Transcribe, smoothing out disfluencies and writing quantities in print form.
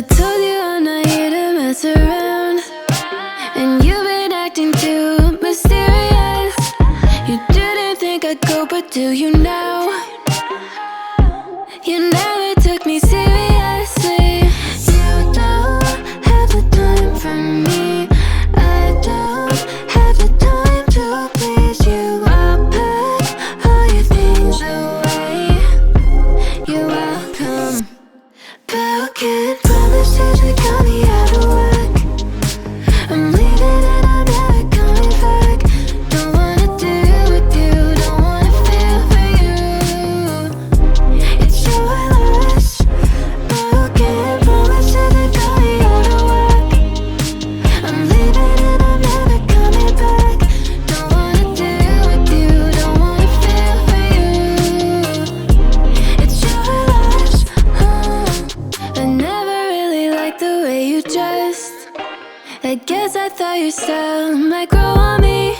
I told you I'm not here to mess around, and you've been acting too mysterious. You didn't think I'd go, but do you now? You never took me seriously. You don't have the time for me. I don't have the time to please you. I'll pack all your things away. You're welcome. Broken promises that got me out of work. I'm leaving and I'm never coming back. Don't wanna deal with you, don't wanna feel for you. It's your loss. Broken promises that got me out of work. I'm leaving and I'm never coming back. Don't wanna deal with you, don't wanna feel for you. It's your loss. I never really liked the way you dressed. I guess I thought your style might grow on me.